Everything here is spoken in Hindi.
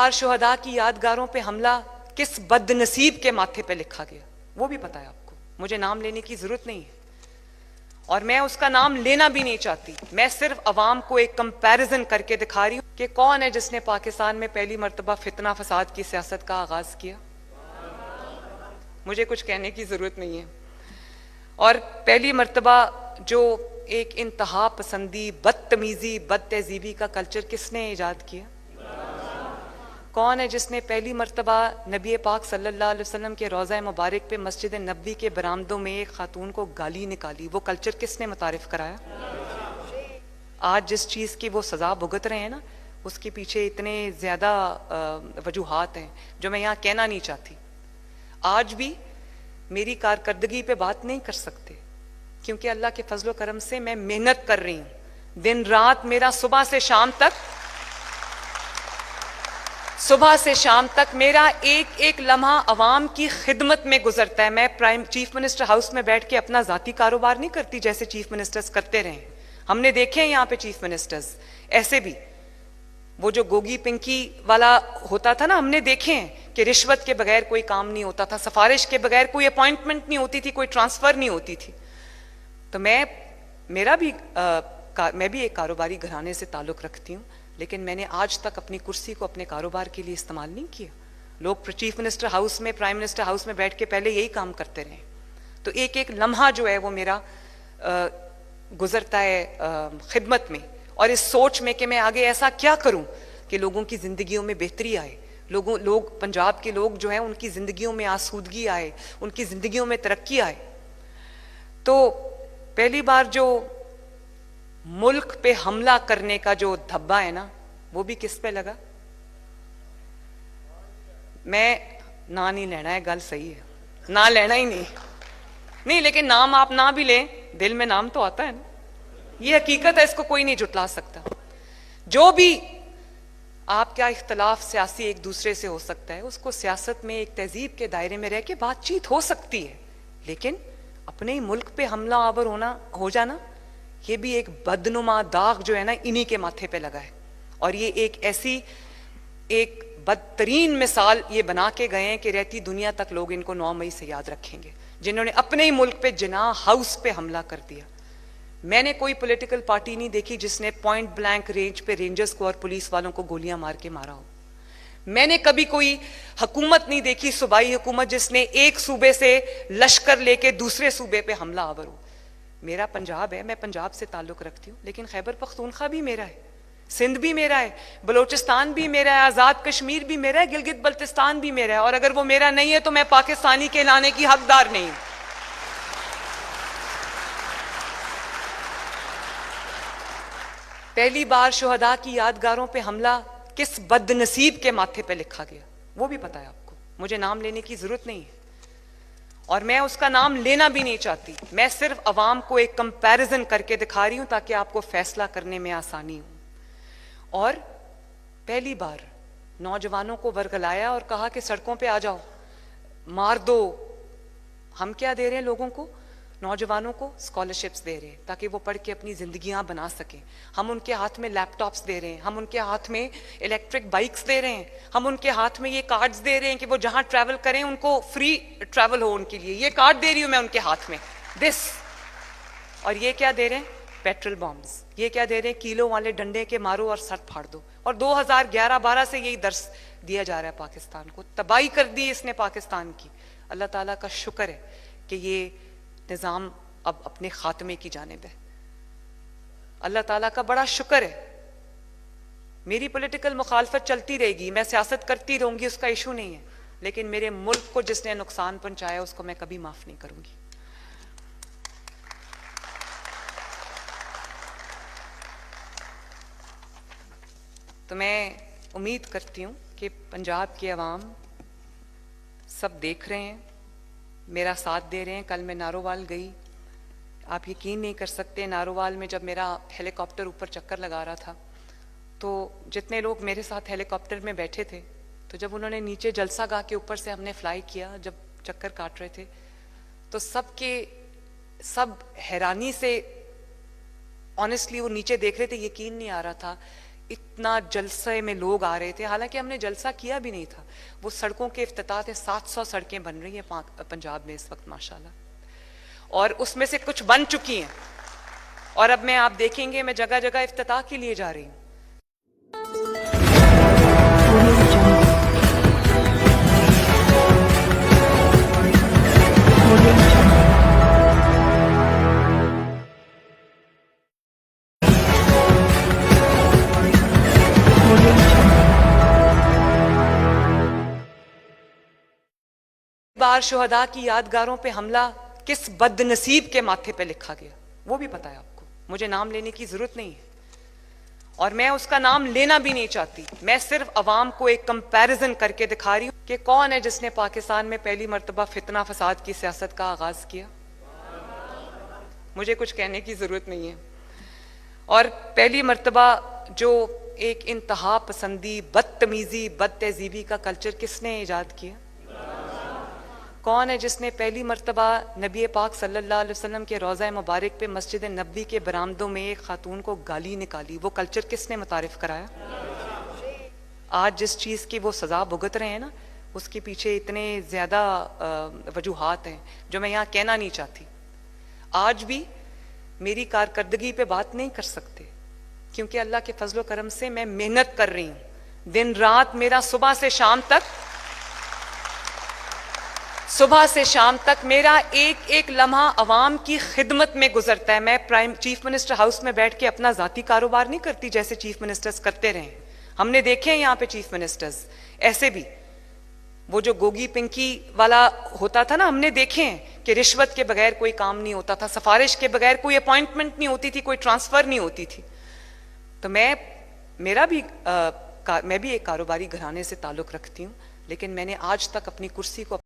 बार शुहदा की यादगारों पे हमला किस बदनसीब के माथे पे लिखा गया वो भी पता है आपको। मुझे नाम लेने की जरूरत नहीं है और मैं उसका नाम लेना भी नहीं चाहती। मैं सिर्फ अवाम को एक कंपैरिजन करके दिखा रही हूं कि कौन है जिसने पाकिस्तान में पहली मर्तबा फितना फसाद की सियासत का आगाज किया। मुझे कुछ कहने की जरूरत नहीं है। और पहली मर्तबा जो एक इंतहा पसंदी, बदतमीजी, बद तहजीबी का कल्चर किसने ईजाद किया? कौन है जिसने पहली मर्तबा नबी पाक सल्लल्लाहु अलैहि वसल्लम के रोज़ा मुबारक पे मस्जिद नबी के बरामदों में एक खातून को गाली निकाली? वो कल्चर किसने मुतारिफ कराया? आज जिस चीज़ की वो सज़ा भुगत रहे हैं ना, उसके पीछे इतने ज़्यादा वजूहात हैं जो मैं यहाँ कहना नहीं चाहती। आज भी मेरी कारकर्दगी पे बात नहीं कर सकते क्योंकि अल्लाह के फजलो करम से मैं मेहनत कर रही हूँ। दिन रात मेरा सुबह से शाम तक मेरा एक एक लम्हा अवाम की खिदमत में गुजरता है। मैं चीफ मिनिस्टर हाउस में बैठ के अपना जाती कारोबार नहीं करती जैसे चीफ मिनिस्टर्स करते रहे। हमने देखे हैं यहाँ पे चीफ मिनिस्टर्स ऐसे भी, वो जो गोगी पिंकी वाला होता था ना, हमने देखे हैं कि रिश्वत के बगैर कोई काम नहीं होता था, सिफारिश के बगैर कोई अपॉइंटमेंट नहीं होती थी, कोई ट्रांसफर नहीं होती थी। तो मैं भी एक कारोबारी घराने से ताल्लुक रखती हूँ, लेकिन मैंने आज तक अपनी कुर्सी को अपने कारोबार के लिए इस्तेमाल नहीं किया। लोग चीफ मिनिस्टर हाउस में, प्राइम मिनिस्टर हाउस में बैठ के पहले यही काम करते रहे। तो एक एक लम्हा जो है वो मेरा गुजरता है खिदमत में और इस सोच में कि मैं आगे ऐसा क्या करूं कि लोगों की जिंदगियों में बेहतरी आए, लोग पंजाब के लोग जो हैं उनकी जिंदगियों में आसूदगी आए, उनकी जिंदगियों में तरक्की आए। तो पहली बार जो मुल्क पे हमला करने का जो धब्बा है ना, वो भी किस पे लगा? मैं ना नहीं लेना है, गल सही है, ना लेना ही नहीं, लेकिन नाम आप ना भी लें, दिल में नाम तो आता है ना, ये हकीकत है, इसको कोई नहीं जुटला सकता। जो भी आपका इख्तलाफ सियासी एक दूसरे से हो सकता है, उसको सियासत में एक तहजीब के दायरे में रह के बातचीत हो सकती है, लेकिन अपने ही मुल्क पे हमला आवर हो जाना, ये भी एक बदनुमा दाग जो है ना, इन्हीं के माथे पे लगा है। और ये एक बदतरीन मिसाल ये बना के गए हैं कि रहती दुनिया तक लोग इनको 9 मई से याद रखेंगे, जिन्होंने अपने ही मुल्क पे जिना हाउस पे हमला कर दिया। मैंने कोई पॉलिटिकल पार्टी नहीं देखी जिसने पॉइंट ब्लैंक रेंज पे रेंजर्स को और पुलिस वालों को गोलियां मार के मारा हो। मैंने कभी कोई हुकूमत नहीं देखी, सूबाई हुकूमत, जिसने एक सूबे से लश्कर लेके दूसरे सूबे पे हमला आवर हो। मेरा पंजाब है, मैं पंजाब से ताल्लुक रखती हूँ, लेकिन खैबर पख्तूनख्वा भी मेरा है, सिंध भी मेरा है, बलोचिस्तान भी मेरा है, आजाद कश्मीर भी मेरा है, गिलगित बल्तिस्तान भी मेरा है। और अगर वो मेरा नहीं है तो मैं पाकिस्तानी कहलाने की हकदार नहीं हूं। पहली बार शुहदा की यादगारों पे हमला किस बदनसीब के माथे पे लिखा गया वो भी पता है आपको। मुझे नाम लेने की जरूरत नहीं है और मैं उसका नाम लेना भी नहीं चाहती। मैं सिर्फ अवाम को एक कंपैरिजन करके दिखा रही हूं ताकि आपको फैसला करने में आसानी हो। और पहली बार नौजवानों को वर्गलाया और कहा कि सड़कों पे आ जाओ, मार दो। हम क्या दे रहे हैं लोगों को? नौजवानों को स्कॉलरशिप्स दे रहे हैं ताकि वो पढ़ के अपनी जिंदगियां बना सकें। हम उनके हाथ में लैपटॉप्स दे रहे हैं, हम उनके हाथ में इलेक्ट्रिक बाइक्स दे रहे हैं, हम उनके हाथ में ये कार्ड्स दे रहे हैं कि वो जहां ट्रैवल करें उनको फ्री ट्रैवल हो उनके लिए। ये कार्ड दे रही हूं मैं उनके हाथ में, दिस। और ये क्या दे रहे हैं? Petrol bombs. ये क्या दे रहे हैं? किलो वाले डंडे के मारो और सर फाड़ दो। और 2011-12 से यही दर्स दिया जा रहा है पाकिस्तान को। तबाही कर दी इसने पाकिस्तान की। अल्लाह ताला का शुक्र है कि ये निज़ाम अब अपने खात्मे की जानिब है। अल्लाह ताला का बड़ा शुक्र है। मेरी पॉलिटिकल मुखालफत चलती रहेगी, मैं सियासत करती रहूंगी, उसका इशू नहीं है, लेकिन मेरे मुल्क को जिसने नुकसान पहुंचाया उसको मैं कभी माफ नहीं करूंगी। तो मैं उम्मीद करती हूँ कि पंजाब के अवाम सब देख रहे हैं, मेरा साथ दे रहे हैं। कल मैं नारोवाल गई, आप यकीन नहीं कर सकते, नारोवाल में जब मेरा हेलीकॉप्टर ऊपर चक्कर लगा रहा था तो जितने लोग मेरे साथ हेलीकॉप्टर में बैठे थे, तो जब उन्होंने नीचे जलसा गाह के ऊपर से हमने फ्लाई किया, जब चक्कर काट रहे थे, तो सब हैरानी से ऑनेस्टली वो नीचे देख रहे थे। यकीन नहीं आ रहा था इतना जलसे में लोग आ रहे थे, हालांकि हमने जलसा किया भी नहीं था। वो सड़कों के इफ्तिताह थे, 700 सड़कें बन रही हैं पंजाब में इस वक्त माशाल्लाह, और उसमें से कुछ बन चुकी हैं, और अब मैं आप देखेंगे मैं जगह जगह इफ्तिताह के लिए जा रही हूँ। बार शुहदा की यादगारों पे हमला किस बदनसीब के माथे पे लिखा गया, वो भी पता है आपको। मुझे नाम लेने की जरूरत नहीं है, और मैं उसका नाम लेना भी नहीं चाहती। मैं सिर्फ अवाम को एक कंपैरिजन करके दिखा रही हूं कि कौन है जिसने पाकिस्तान में पहली मर्तबा फितना फसाद की सियासत का आगाज किया। मुझे कुछ कहने की जरूरत नहीं है। और पहली मर्तबा जो एक इंतहा पसंदी, बदतमीजी, बदतहजीबी का कल्चर किसने ईजाद किया? कौन है जिसने पहली मर्तबा नबी पाक सल्लल्लाहु अलैहि वसल्लम के रोज़ा मुबारक पे मस्जिद नबी के बरामदों में एक खातून को गाली निकाली? वो कल्चर किसने मुतारिफ कराया? आज जिस चीज़ की वो सज़ा भुगत रहे हैं ना, उसके पीछे इतने ज़्यादा वजूहात हैं जो मैं यहाँ कहना नहीं चाहती। आज भी मेरी कारकर्दगी पे बात नहीं कर सकते, क्योंकि अल्लाह के फजलो करम से मैं मेहनत कर रही हूँ। दिन रात मेरा सुबह से शाम तक मेरा एक एक लम्हा अवाम की खिदमत में गुजरता है। मैं चीफ मिनिस्टर हाउस में बैठ के अपना जाती कारोबार नहीं करती जैसे चीफ मिनिस्टर्स करते रहे। हमने देखे हैं यहाँ पे चीफ मिनिस्टर्स ऐसे भी, वो जो गोगी पिंकी वाला होता था ना, हमने देखे हैं कि रिश्वत के बगैर कोई काम नहीं होता था, सिफारिश के बगैर कोई अपॉइंटमेंट नहीं होती थी, कोई ट्रांसफर नहीं होती थी। तो मैं भी एक कारोबारी घराने से ताल्लुक रखती हूँ, लेकिन मैंने आज तक अपनी कुर्सी को